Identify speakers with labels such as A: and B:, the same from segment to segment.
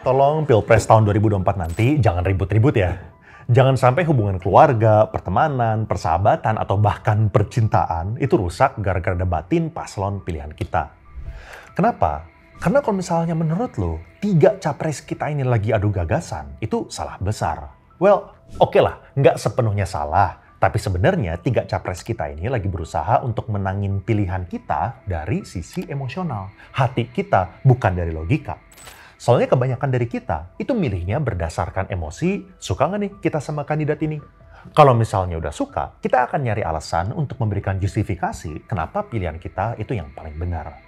A: Tolong Pilpres tahun 2024 nanti jangan ribut-ribut ya. Jangan sampai hubungan keluarga, pertemanan, persahabatan, atau bahkan percintaan itu rusak gara-gara debatin paslon pilihan kita. Kenapa? Karena kalau misalnya menurut lo, 3 capres kita ini lagi adu gagasan, itu salah besar. Well, oke lah, nggak sepenuhnya salah. Tapi sebenarnya 3 capres kita ini lagi berusaha untuk menangin pilihan kita dari sisi emosional. Hati kita, bukan dari logika. Soalnya kebanyakan dari kita itu milihnya berdasarkan emosi, suka nggak nih kita sama kandidat ini? Kalau misalnya udah suka, kita akan nyari alasan untuk memberikan justifikasi kenapa pilihan kita itu yang paling benar.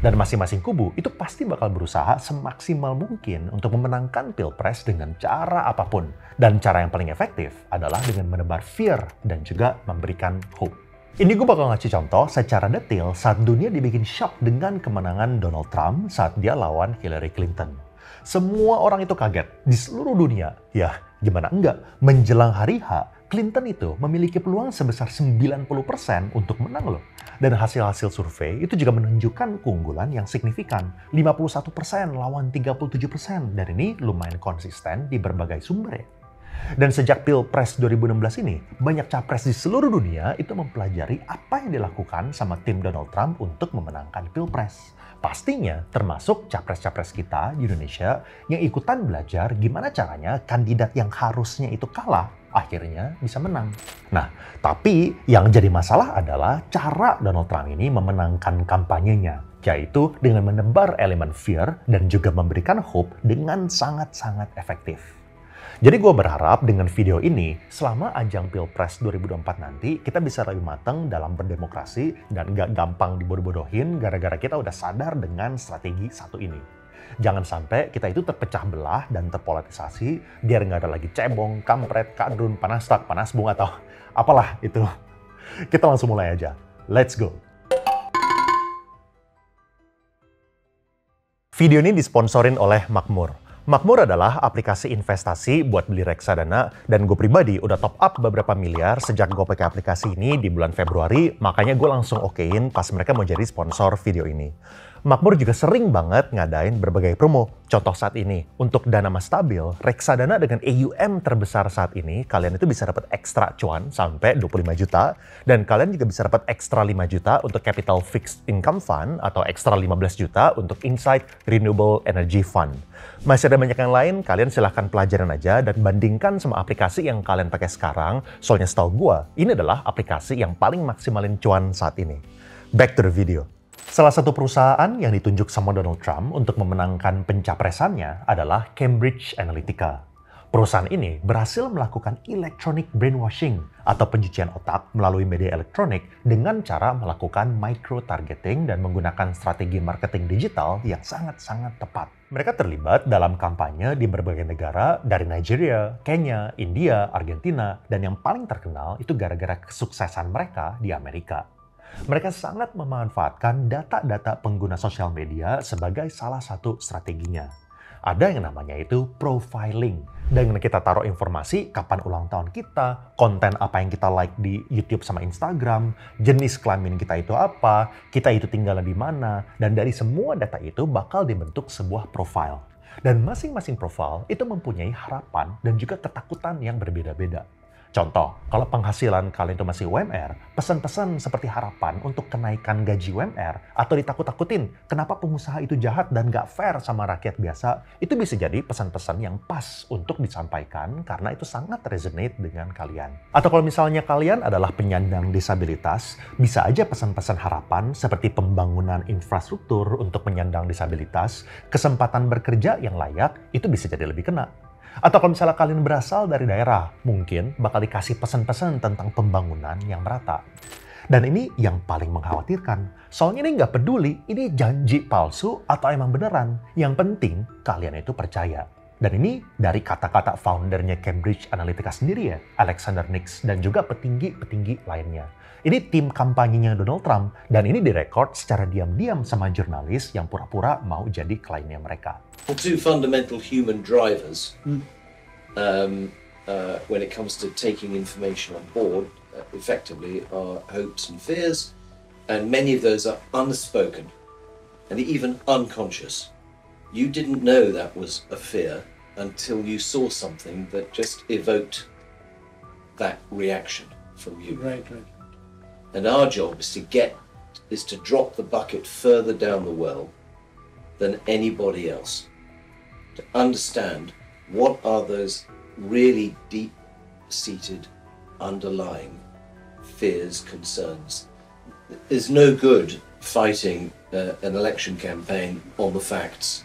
A: Dan masing-masing kubu itu pasti bakal berusaha semaksimal mungkin untuk memenangkan Pilpres dengan cara apapun. Dan cara yang paling efektif adalah dengan menebar fear dan juga memberikan hope. Ini gue bakal ngasih contoh secara detail saat dunia dibikin shock dengan kemenangan Donald Trump saat dia lawan Hillary Clinton. Semua orang itu kaget di seluruh dunia. Ya, gimana enggak? Menjelang hari H, Clinton itu memiliki peluang sebesar 90% untuk menang loh. Dan hasil-hasil survei itu juga menunjukkan keunggulan yang signifikan. 51% lawan 37%. Dan ini lumayan konsisten di berbagai sumber ya. Dan sejak Pilpres 2016 ini, banyak capres di seluruh dunia itu mempelajari apa yang dilakukan sama tim Donald Trump untuk memenangkan Pilpres. Pastinya termasuk capres-capres kita di Indonesia yang ikutan belajar gimana caranya kandidat yang harusnya itu kalah, akhirnya bisa menang. Nah, tapi yang jadi masalah adalah cara Donald Trump ini memenangkan kampanyenya, yaitu dengan menebar elemen fear dan juga memberikan hope dengan sangat-sangat efektif. Jadi gue berharap dengan video ini, selama ajang Pilpres 2024 nanti, kita bisa lebih matang dalam berdemokrasi dan gak gampang dibodoh-bodohin gara-gara kita udah sadar dengan strategi satu ini. Jangan sampai kita itu terpecah belah dan terpolitisasi, biar gak ada lagi cebong, kampret, kadrun, panastak, panasbung, atau apalah itu. Kita langsung mulai aja. Let's go! Video ini disponsorin oleh Makmur. Makmur adalah aplikasi investasi buat beli reksadana, dan gue pribadi udah top up beberapa miliar sejak gue pakai aplikasi ini di bulan Februari, makanya gue langsung okein pas mereka mau jadi sponsor video ini. Makmur juga sering banget ngadain berbagai promo. Contoh saat ini, untuk dana mas stabil, reksadana dengan AUM terbesar saat ini, kalian itu bisa dapat ekstra cuan sampai 25 juta, dan kalian juga bisa dapat ekstra 5 juta untuk Capital Fixed Income Fund, atau ekstra 15 juta untuk Insight Renewable Energy Fund. Masih ada banyak yang lain, kalian silahkan pelajaran aja dan bandingkan sama aplikasi yang kalian pakai sekarang, soalnya setahu gue, ini adalah aplikasi yang paling maksimalin cuan saat ini. Back to the video. Salah satu perusahaan yang ditunjuk sama Donald Trump untuk memenangkan pencapresannya adalah Cambridge Analytica. Perusahaan ini berhasil melakukan electronic brainwashing atau pencucian otak melalui media elektronik dengan cara melakukan micro-targeting dan menggunakan strategi marketing digital yang sangat-sangat tepat. Mereka terlibat dalam kampanye di berbagai negara dari Nigeria, Kenya, India, Argentina, dan yang paling terkenal itu gara-gara kesuksesan mereka di Amerika. Mereka sangat memanfaatkan data-data pengguna sosial media sebagai salah satu strateginya. Ada yang namanya itu profiling. Dengan kita taruh informasi kapan ulang tahun kita, konten apa yang kita like di YouTube sama Instagram, jenis kelamin kita itu apa, kita itu tinggal di mana, dan dari semua data itu bakal dibentuk sebuah profile. Dan masing-masing profile itu mempunyai harapan dan juga ketakutan yang berbeda-beda. Contoh, kalau penghasilan kalian itu masih UMR, pesan-pesan seperti harapan untuk kenaikan gaji UMR atau ditakut-takutin kenapa pengusaha itu jahat dan gak fair sama rakyat biasa, itu bisa jadi pesan-pesan yang pas untuk disampaikan karena itu sangat resonate dengan kalian. Atau kalau misalnya kalian adalah penyandang disabilitas, bisa aja pesan-pesan harapan seperti pembangunan infrastruktur untuk penyandang disabilitas, kesempatan bekerja yang layak, itu bisa jadi lebih kena. Atau kalau misalnya kalian berasal dari daerah, mungkin bakal dikasih pesan-pesan tentang pembangunan yang merata. Dan ini yang paling mengkhawatirkan. Soalnya ini nggak peduli, ini janji palsu atau emang beneran. Yang penting, kalian itu percaya. Dan ini dari kata-kata foundernya Cambridge Analytica sendiri ya, Alexander Nix, dan juga petinggi-petinggi lainnya. Ini tim kampanyenya Donald Trump, dan ini direkod secara diam-diam sama jurnalis yang pura-pura mau jadi kliennya mereka.
B: Two fundamental human drivers when it comes to taking information on board effectively are hopes and fears, and many of those are unspoken and even unconscious. You didn't know that was a fear until you saw something that just evoked that reaction from you.
C: Right.
B: And our job is to drop the bucket further down the well than anybody else. To understand what are those really deep-seated, underlying fears, concerns. There's no good fighting an election campaign on the facts,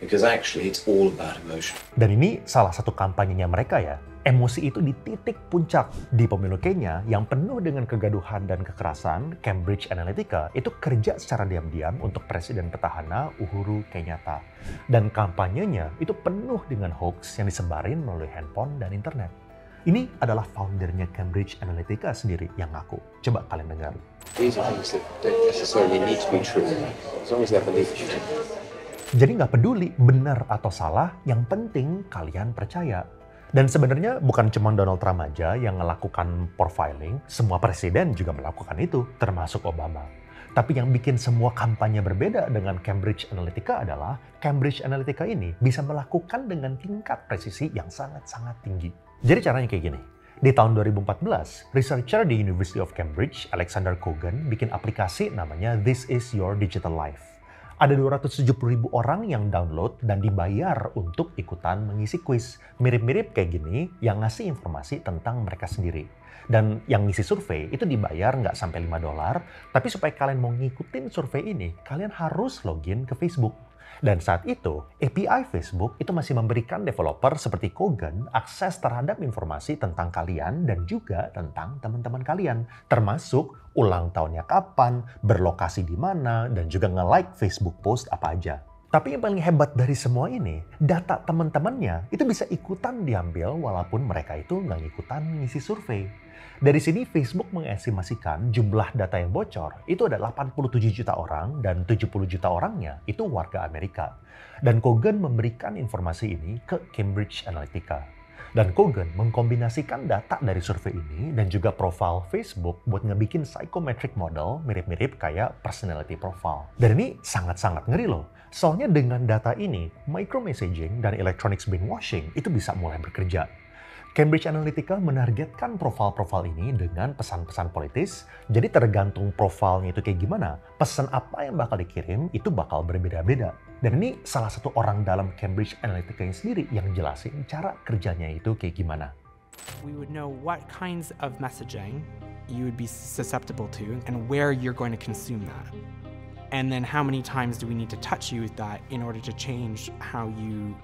B: because actually it's all about emotion.
A: Dan ini salah satu kampanyenya mereka ya. Emosi itu di titik puncak. Di pemilu Kenya yang penuh dengan kegaduhan dan kekerasan, Cambridge Analytica itu kerja secara diam-diam untuk Presiden petahana Uhuru Kenyatta. Dan kampanyenya itu penuh dengan hoax yang disebarin melalui handphone dan internet. Ini adalah foundernya Cambridge Analytica sendiri yang ngaku. Coba kalian dengar.
D: These are things that don't necessarily need to be true, as long as they're believed.
A: Jadi nggak peduli benar atau salah, yang penting kalian percaya. Dan sebenarnya bukan cuma Donald Trump aja yang melakukan profiling, semua presiden juga melakukan itu, termasuk Obama. Tapi yang bikin semua kampanye berbeda dengan Cambridge Analytica adalah Cambridge Analytica ini bisa melakukan dengan tingkat presisi yang sangat-sangat tinggi. Jadi caranya kayak gini. Di tahun 2014, researcher di University of Cambridge, Alexander Cogan, bikin aplikasi namanya This Is Your Digital Life. Ada 270.000 orang yang download dan dibayar untuk ikutan mengisi kuis. Mirip-mirip kayak gini yang ngasih informasi tentang mereka sendiri. Dan yang ngisi survei itu dibayar nggak sampai $5, tapi supaya kalian mau ngikutin survei ini, kalian harus login ke Facebook. Dan saat itu, API Facebook itu masih memberikan developer seperti Kogan akses terhadap informasi tentang kalian dan juga tentang teman-teman kalian. Termasuk ulang tahunnya kapan, berlokasi di mana, dan juga nge-like Facebook post apa aja. Tapi yang paling hebat dari semua ini, data teman-temannya itu bisa ikutan diambil walaupun mereka itu nggak ikutan ngisi survei. Dari sini Facebook mengestimasikan jumlah data yang bocor itu ada 87 juta orang dan 70 juta orangnya itu warga Amerika. Dan Kogan memberikan informasi ini ke Cambridge Analytica. Dan Kogan mengkombinasikan data dari survei ini dan juga profil Facebook buat ngebikin psychometric model mirip-mirip kayak personality profile. Dan ini sangat-sangat ngeri loh. Soalnya dengan data ini, micromessaging dan electronics brainwashing itu bisa mulai bekerja. Cambridge Analytica menargetkan profil-profil ini dengan pesan-pesan politis, jadi tergantung profilnya itu kayak gimana, pesan apa yang bakal dikirim itu bakal berbeda-beda. Dan ini salah satu orang dalam Cambridge Analytica yang sendiri yang jelasin cara kerjanya itu kayak gimana.
E: We would know what kinds of messaging you would be susceptible to and where you're going to consume that. And then how many times do we need to touch you with that in order to change how you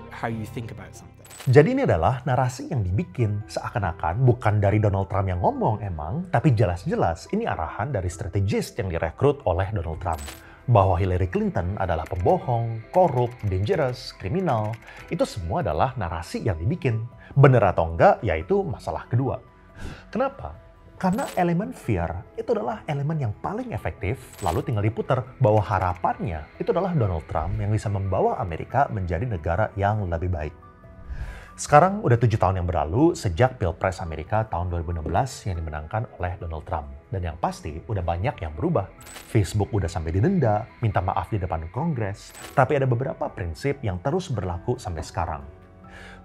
E: think about something.
A: Jadi ini adalah narasi yang dibikin seakan-akan bukan dari Donald Trump yang ngomong emang, tapi jelas-jelas ini arahan dari strategis yang direkrut oleh Donald Trump. Bahwa Hillary Clinton adalah pembohong, korup, dangerous, kriminal, itu semua adalah narasi yang dibikin. Bener atau enggak, yaitu masalah kedua. Kenapa? Karena elemen fear itu adalah elemen yang paling efektif, lalu tinggal diputar bahwa harapannya itu adalah Donald Trump yang bisa membawa Amerika menjadi negara yang lebih baik. Sekarang udah 7 tahun yang berlalu sejak Pilpres Amerika tahun 2016 yang dimenangkan oleh Donald Trump. Dan yang pasti udah banyak yang berubah. Facebook udah sampai didenda, minta maaf di depan Kongres, tapi ada beberapa prinsip yang terus berlaku sampai sekarang.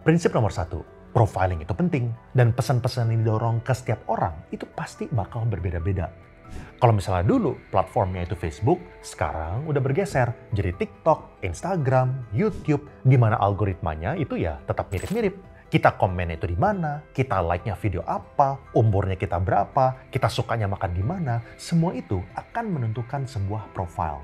A: Prinsip nomor 1, profiling itu penting, dan pesan-pesan yang didorong ke setiap orang itu pasti bakal berbeda-beda. Kalau misalnya dulu platformnya itu Facebook, sekarang udah bergeser jadi TikTok, Instagram, YouTube, di mana algoritmanya itu ya tetap mirip-mirip. Kita komennya itu di mana, kita like-nya video apa, umurnya kita berapa, kita sukanya makan di mana, semua itu akan menentukan sebuah profile.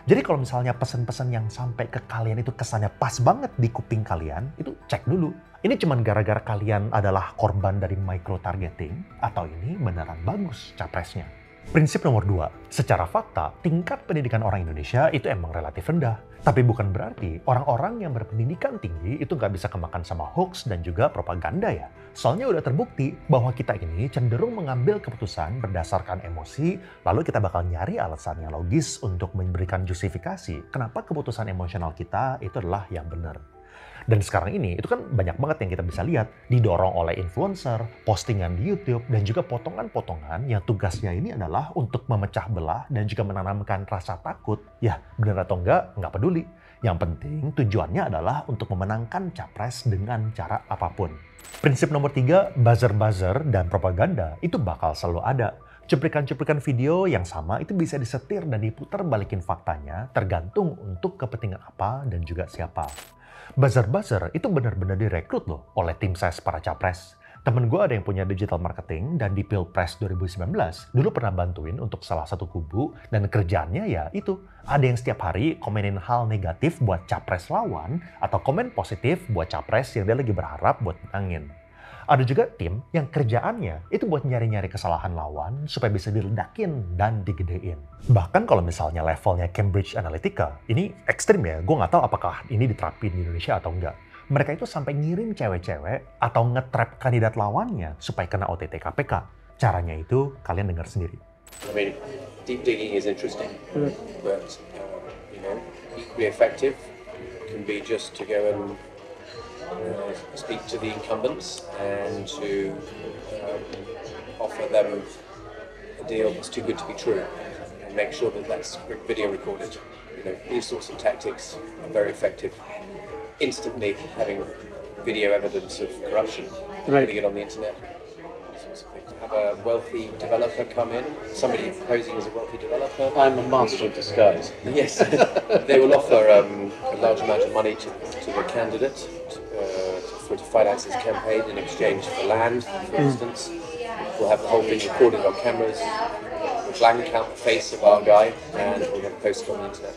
A: Jadi kalau misalnya pesan-pesan yang sampai ke kalian itu kesannya pas banget di kuping kalian, itu cek dulu. Ini cuman gara-gara kalian adalah korban dari micro-targeting, atau ini beneran bagus capresnya. Prinsip nomor 2, secara fakta, tingkat pendidikan orang Indonesia itu emang relatif rendah. Tapi bukan berarti orang-orang yang berpendidikan tinggi itu nggak bisa kemakan sama hoax dan juga propaganda ya. Soalnya udah terbukti bahwa kita ini cenderung mengambil keputusan berdasarkan emosi, lalu kita bakal nyari alasan yang logis untuk memberikan justifikasi kenapa keputusan emosional kita itu adalah yang benar. Dan sekarang ini, itu kan banyak banget yang kita bisa lihat, didorong oleh influencer, postingan di YouTube, dan juga potongan-potongan yang tugasnya ini adalah untuk memecah belah dan juga menanamkan rasa takut. Ya, benar atau enggak peduli. Yang penting tujuannya adalah untuk memenangkan capres dengan cara apapun. Prinsip nomor 3, buzzer-buzzer dan propaganda itu bakal selalu ada. Cuplikan-cuplikan video yang sama itu bisa disetir dan diputar balikin faktanya tergantung untuk kepentingan apa dan juga siapa. Buzzer-buzzer itu benar-benar direkrut loh oleh tim ses para capres. Temen gue ada yang punya digital marketing dan di Pilpres 2019 dulu pernah bantuin untuk salah satu kubu dan kerjaannya ya itu. Ada yang setiap hari komenin hal negatif buat capres lawan atau komen positif buat capres yang dia lagi berharap buat menangin. Ada juga tim yang kerjaannya itu buat nyari-nyari kesalahan lawan supaya bisa diledakin dan digedein. Bahkan kalau misalnya levelnya Cambridge Analytica, ini ekstrim ya, gue nggak tahu apakah ini diterapin di Indonesia atau enggak. Mereka itu sampai ngirim cewek-cewek atau nge-trap kandidat lawannya supaya kena OTT KPK. Caranya itu kalian dengar sendiri.
D: I mean, deep digging is interesting, but equally effective can be just to go and speak to the incumbents and to offer them a deal that's too good to be true and make sure that that's video recorded. These sorts of tactics are very effective. Instantly having video evidence of corruption, putting it on the internet. Have a wealthy developer come in, somebody posing as a wealthy developer.
C: I'm a master of disguise.
D: Yes, they will offer a large amount of money to the candidate to finance his campaign in exchange for land, for instance. We'll have the whole thing recorded on cameras. We'll blank out the face of our guy and we're going to post it on the internet.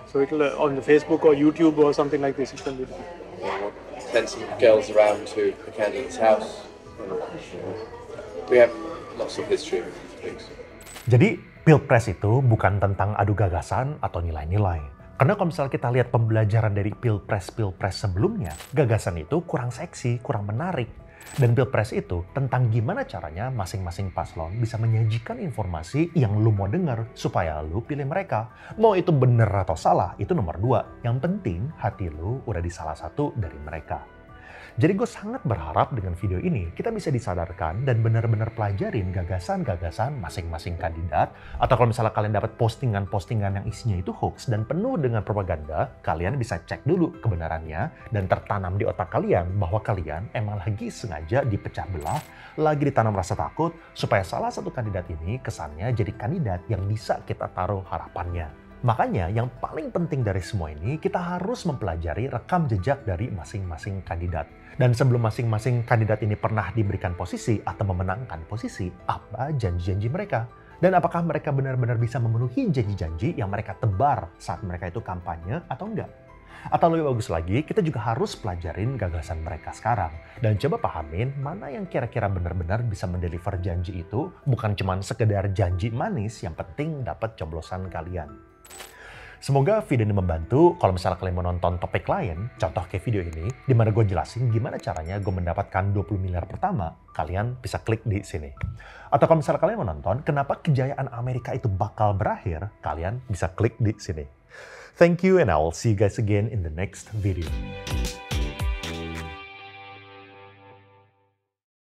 C: So it'll on the Facebook or YouTube or something like this. It can be done.
D: We'll send some girls around to the candidate's house. We have lots of history of things.
A: Jadi, Pilpres itu bukan tentang adu gagasan atau nilai-nilai. Karena kalau misalnya kita lihat pembelajaran dari Pilpres-Pilpres sebelumnya, gagasan itu kurang seksi, kurang menarik. Dan Pilpres itu tentang gimana caranya masing-masing paslon bisa menyajikan informasi yang lu mau dengar supaya lu pilih mereka. Mau itu bener atau salah, itu nomor 2. Yang penting hati lu udah di salah satu dari mereka. Jadi gue sangat berharap dengan video ini kita bisa disadarkan dan benar-benar pelajarin gagasan-gagasan masing-masing kandidat. Atau kalau misalnya kalian dapat postingan-postingan yang isinya itu hoax dan penuh dengan propaganda, kalian bisa cek dulu kebenarannya dan tertanam di otak kalian bahwa kalian emang lagi sengaja dipecah belah, lagi ditanam rasa takut supaya salah satu kandidat ini kesannya jadi kandidat yang bisa kita taruh harapannya. Makanya yang paling penting dari semua ini, kita harus mempelajari rekam jejak dari masing-masing kandidat. Dan sebelum masing-masing kandidat ini pernah diberikan posisi atau memenangkan posisi, apa janji-janji mereka? Dan apakah mereka benar-benar bisa memenuhi janji-janji yang mereka tebar saat mereka itu kampanye atau enggak? Atau lebih bagus lagi, kita juga harus pelajarin gagasan mereka sekarang. Dan coba pahamin mana yang kira-kira benar-benar bisa mendeliver janji itu, bukan cuma sekedar janji manis, yang penting dapat coblosan kalian. Semoga video ini membantu kalau misalnya kalian mau nonton topik lain, contoh kayak video ini, di mana gue jelasin gimana caranya gue mendapatkan 20 miliar pertama, kalian bisa klik di sini. Atau kalau misalnya kalian mau nonton kenapa kejayaan Amerika itu bakal berakhir, kalian bisa klik di sini. Thank you and I will see you guys again in the next video.